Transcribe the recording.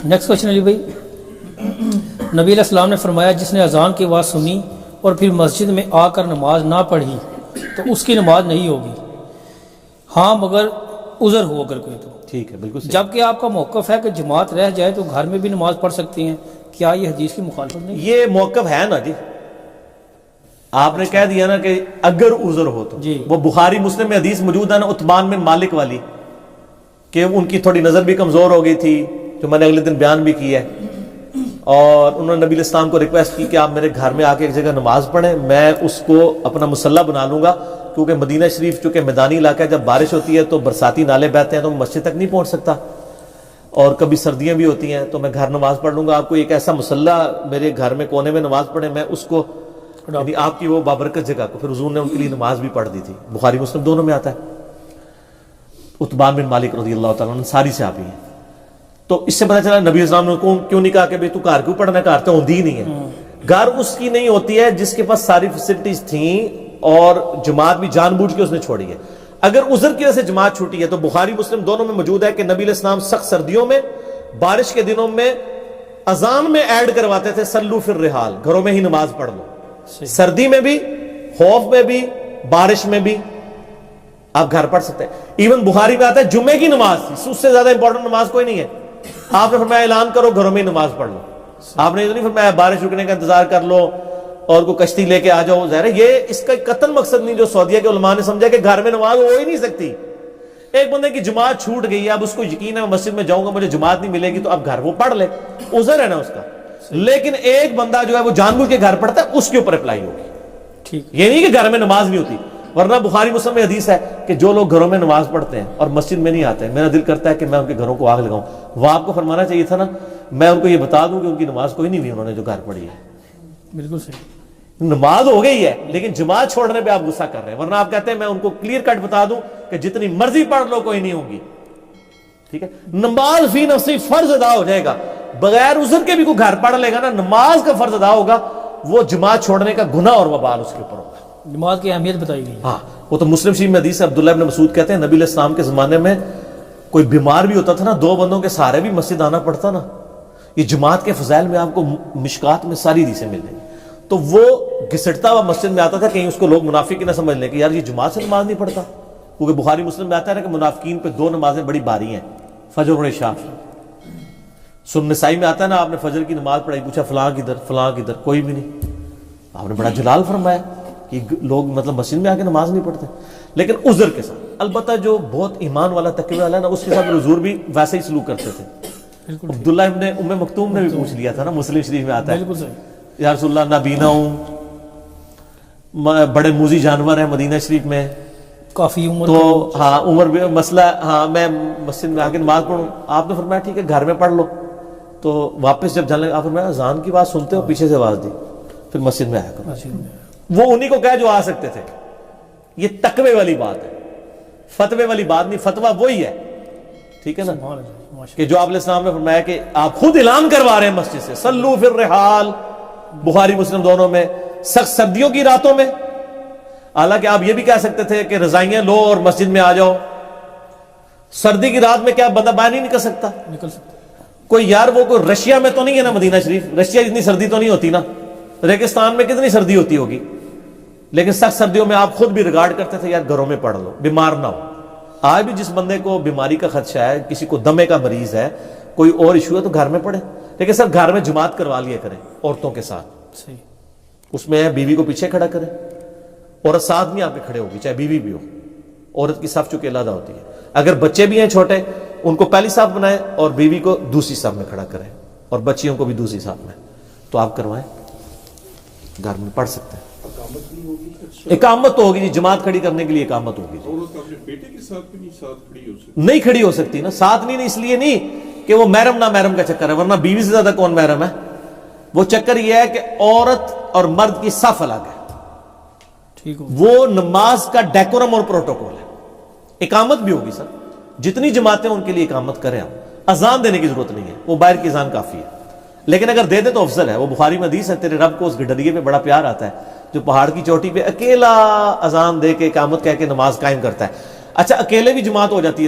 Next question علی بھائی، نبی علیہ السلام نے فرمایا جس نے اذان کی آواز سنی اور پھر مسجد میں آ کر نماز نہ پڑھی تو اس کی نماز نہیں ہوگی، ہاں مگر عذر ہو اگر کوئی تو ٹھیک ہے، بالکل صحیح۔ جبکہ آپ کا موقف ہے کہ جماعت رہ جائے تو گھر میں بھی نماز پڑھ سکتی ہیں، کیا یہ حدیث کی مخالفت نہیں؟ یہ موقف ہے نا جی، آپ نے کہہ دیا نا کہ اگر عذر ہو تو جی، وہ بخاری مسلم میں حدیث موجود ہے نا عثمان بن مالک والی، کہ ان کی تھوڑی نظر بھی کمزور ہو گئی تھی، جو میں نے اگلے دن بیان بھی کی ہے، اور انہوں نے نبی علیہ السلام کو ریکویسٹ کی کہ آپ میرے گھر میں آ کے ایک جگہ نماز پڑھیں، میں اس کو اپنا مصلی بنا لوں گا، کیونکہ مدینہ شریف چونکہ میدانی علاقہ ہے، جب بارش ہوتی ہے تو برساتی نالے بہتے ہیں تو میں مسجد تک نہیں پہنچ سکتا، اور کبھی سردیاں بھی ہوتی ہیں تو میں گھر نماز پڑھ لوں گا، آپ کو ایک ایسا مصلی میرے گھر میں کونے میں نماز پڑھیں، میں اس کو یعنی آپ کی وہ بابرکت جگہ کو، پھر حضور نے ان کے لیے نماز بھی پڑھ دی تھی، بخاری مسلم دونوں میں آتا ہے۔ عثمان بن مالک رضی اللہ تعالیٰ عنہ ساری صحابی ہیں، تو اس سے پتہ چلا نبی اسلام نے کیوں نہیں کہا کہ بھئی تو گھر کیوں پڑھنا، گھر تو ہوندی ہی نہیں ہے، گھر اس کی نہیں ہوتی ہے جس کے پاس ساری فیسلٹیز تھیں اور جماعت بھی جان بوجھ کے اس نے چھوڑی ہے۔ اگر عذر کی وجہ سے جماعت چھوٹی ہے تو بخاری مسلم دونوں میں موجود ہے کہ نبی علیہ السلام سخت سردیوں میں، بارش کے دنوں میں اذان میں ایڈ کرواتے تھے سلو فی الرحال، گھروں میں ہی نماز پڑھ لو، سردی میں بھی، خوف میں بھی، بارش میں بھی آپ گھر پڑھ سکتے ہیں۔ ایون بخاری میں آتا ہے جمعے کی نماز تھی، اس سے زیادہ امپورٹنٹ نماز کوئی نہیں ہے، آپ نے فرمایا اعلان کرو گھروں میں ہی نماز پڑھ لو، آپ نے یہ نہیں فرمایا بارش رکنے کا انتظار کر لو اور کوئی کشتی لے کے آ جاؤ، ظاہر ہے یہ اس کا قطعاً مقصد نہیں جو سعودیہ کے علماء نے سمجھا کہ گھر میں نماز ہو ہی نہیں سکتی۔ ایک بندے کی جماعت چھوٹ گئی ہے، اب اس کو یقین ہے میں مسجد میں جاؤں گا مجھے جماعت نہیں ملے گی تو اب گھر وہ پڑھ لے، عذر ہے نا اس کا، لیکن ایک بندہ جو ہے وہ جان بوجھ کے گھر پڑھتا ہے اس کے اوپر اپلائی ہوگی، ٹھیک، یہ نہیں کہ گھر میں نماز نہیں ہوتی، ورنہ بخاری مسلم میں حدیث ہے کہ جو لوگ گھروں میں نماز پڑھتے ہیں اور مسجد میں نہیں آتے ہیں، میرا دل کرتا ہے کہ میں ان کے گھروں کو آگ لگاؤں۔ وہ آپ کو فرمانا چاہیے تھا نا، میں ان کو یہ بتا دوں کہ ان کی نماز کوئی نہیں ہوئی، انہوں نے جو گھر پڑھی ہے، بالکل صحیح، نماز ہو گئی ہے لیکن جماعت چھوڑنے پہ آپ غصہ کر رہے ہیں، ورنہ آپ کہتے ہیں میں ان کو کلیئر کٹ بتا دوں کہ جتنی مرضی پڑھ لو کوئی نہیں ہوگی، ٹھیک ہے۔ نماز فی نفسی فرض ادا ہو جائے گا، بغیر عذر کے بھی کوئی گھر پڑھ لے گا نا، نماز کا فرض ادا ہوگا، وہ جماعت چھوڑنے کا گناہ اور وبال اس کے اوپر ہوگا۔ نماز کی اہمیت بتائی گئی ہے۔ ہاں، وہ تو مسلم شریف میں حدیث ہے، عبداللہ ابن مسعود کہتے ہیں نبی علیہ السلام کے زمانے میں کوئی بیمار بھی ہوتا تھا نا، 2 بندوں کے سہارے بھی مسجد آنا پڑتا نا۔ یہ جماعت کے فضائل میں آپ کو مشکات میں ساری حدیثیں مل جائیں گی، تو وہ گھسٹتا ہوا مسجد میں آتا تھا، کہیں اس کو لوگ منافق نہ سمجھ لیں کہ یار یہ جماعت سے نماز نہیں پڑھتا، کیونکہ بخاری مسلم میں آتا ہے نا کہ منافقین پہ 2 نمازیں بڑی باری ہیں، فجر اور عشاء۔ سنن نسائی میں آتا ہے نا آپ نے فجر کی نماز پڑھائی، پوچھا فلاں کدھر، فلاں کدھر، کوئی بھی نہیں، آپ نے بڑا جلال فرمایا کہ لوگ مطلب مسجد میں آ کے نماز نہیں پڑھتے، لیکن عذر کے ساتھ۔ البتہ جو بہت ایمان والا تقوی والا ہے نا، اس کے ساتھ حضور بھی ویسے ہی سلوک کرتے تھے۔ عبداللہ ابن ام مکتوم نے بھی پوچھ لیا تھا نا، مسلم شریف میں آتا ہے، بالکل صحیح، یا رسول اللہ نابینا ہوں، بڑے موذی جانور ہیں مدینہ شریف میں، کافی عمر تو ہاں عمر بھی مسئلہ، ہاں میں مسجد میں آ کے نماز پڑھوں، آپ نے فرمایا ٹھیک ہے گھر میں پڑھ لو۔ تو واپس جب جانے لگے آپ نے فرمایا اذان کی بات سنتے ہو، پیچھے سے آواز دی، پھر مسجد میں آیا کرو۔ وہ انہی کو کہا جو آ سکتے تھے، یہ تقوی والی بات ہے، فتوے والی بات نہیں، فتویٰ وہی ہے، ٹھیک ہے نا، کہ جو آپ علیہ السلام نے فرمایا کہ آپ خود اعلان کروا رہے ہیں مسجد سے، صلو فی الرحال، بخاری مسلم دونوں میں، سخت سردیوں کی راتوں میں، حالانکہ آپ یہ بھی کہہ سکتے تھے کہ رضائیاں لو اور مسجد میں آ جاؤ، سردی کی رات میں کیا بندہ باہر نہیں نکل سکتا؟ نکل سکتا، کوئی یار وہ کوئی رشیا میں تو نہیں ہے نا مدینہ شریف، رشیا جتنی سردی تو نہیں ہوتی نا، ریگستان میں کتنی سردی ہوتی ہوگی، لیکن سخت سردیوں میں آپ خود بھی ریگارڈ کرتے تھے یار گھروں میں پڑھ لو، بیمار نہ ہو۔ آج بھی جس بندے کو بیماری کا خدشہ ہے، کسی کو دمے کا مریض ہے، کوئی اور ایشو ہے تو گھر میں پڑھے، لیکن سر گھر میں جماعت کروا لیا کریں عورتوں کے ساتھ، صحیح، اس میں بیوی کو پیچھے کھڑا کریں، عورت ساتھ نہیں آپ کے کھڑے ہوگی، چاہے بیوی بھی ہو، عورت کی صف چونکہ علیحدہ ہوتی ہے، اگر بچے بھی ہیں چھوٹے ان کو پہلی صف بنائیں اور بیوی کو دوسری صف میں کھڑا کریں اور بچیوں کو بھی دوسری صف میں، تو آپ کروائیں، گھر میں پڑھ سکتے ہیں۔ اقامت تو ہوگی جی، جماعت کھڑی کرنے کے لیے اقامت ہوگی جی، بیٹے کے ساتھ بھی نہیں ساتھ کھڑی ہو سکتی، نہیں کھڑی ہو سکتی نا، ساتھ نہیں، اس لیے نہیں کہ وہ محرم نہ محرم کا چکر ہے، ورنہ بیوی سے زیادہ کون محرم ہے، وہ چکر یہ ہے کہ عورت اور مرد کی صف الگ ہے، ٹھیک ہو، وہ نماز کا ڈیکورم اور پروٹوکول ہے۔ اقامت بھی ہوگی سر، جتنی جماعتیں ان کے لیے اقامت کریں آپ، اذان دینے کی ضرورت نہیں ہے، وہ باہر کی اذان کافی ہے، لیکن اگر دے دے تو افضل ہے۔ وہ بخاری میں حدیث ہے تیرے رب کو اس گڈریے پہ بڑا پیار آتا ہے جو پہاڑ کی چوٹی پہ اکیلا اذان دے کے اقامت کہہ کے نماز قائم کرتا ہے۔ اچھا اکیلے بھی جماعت ہو جاتی ہے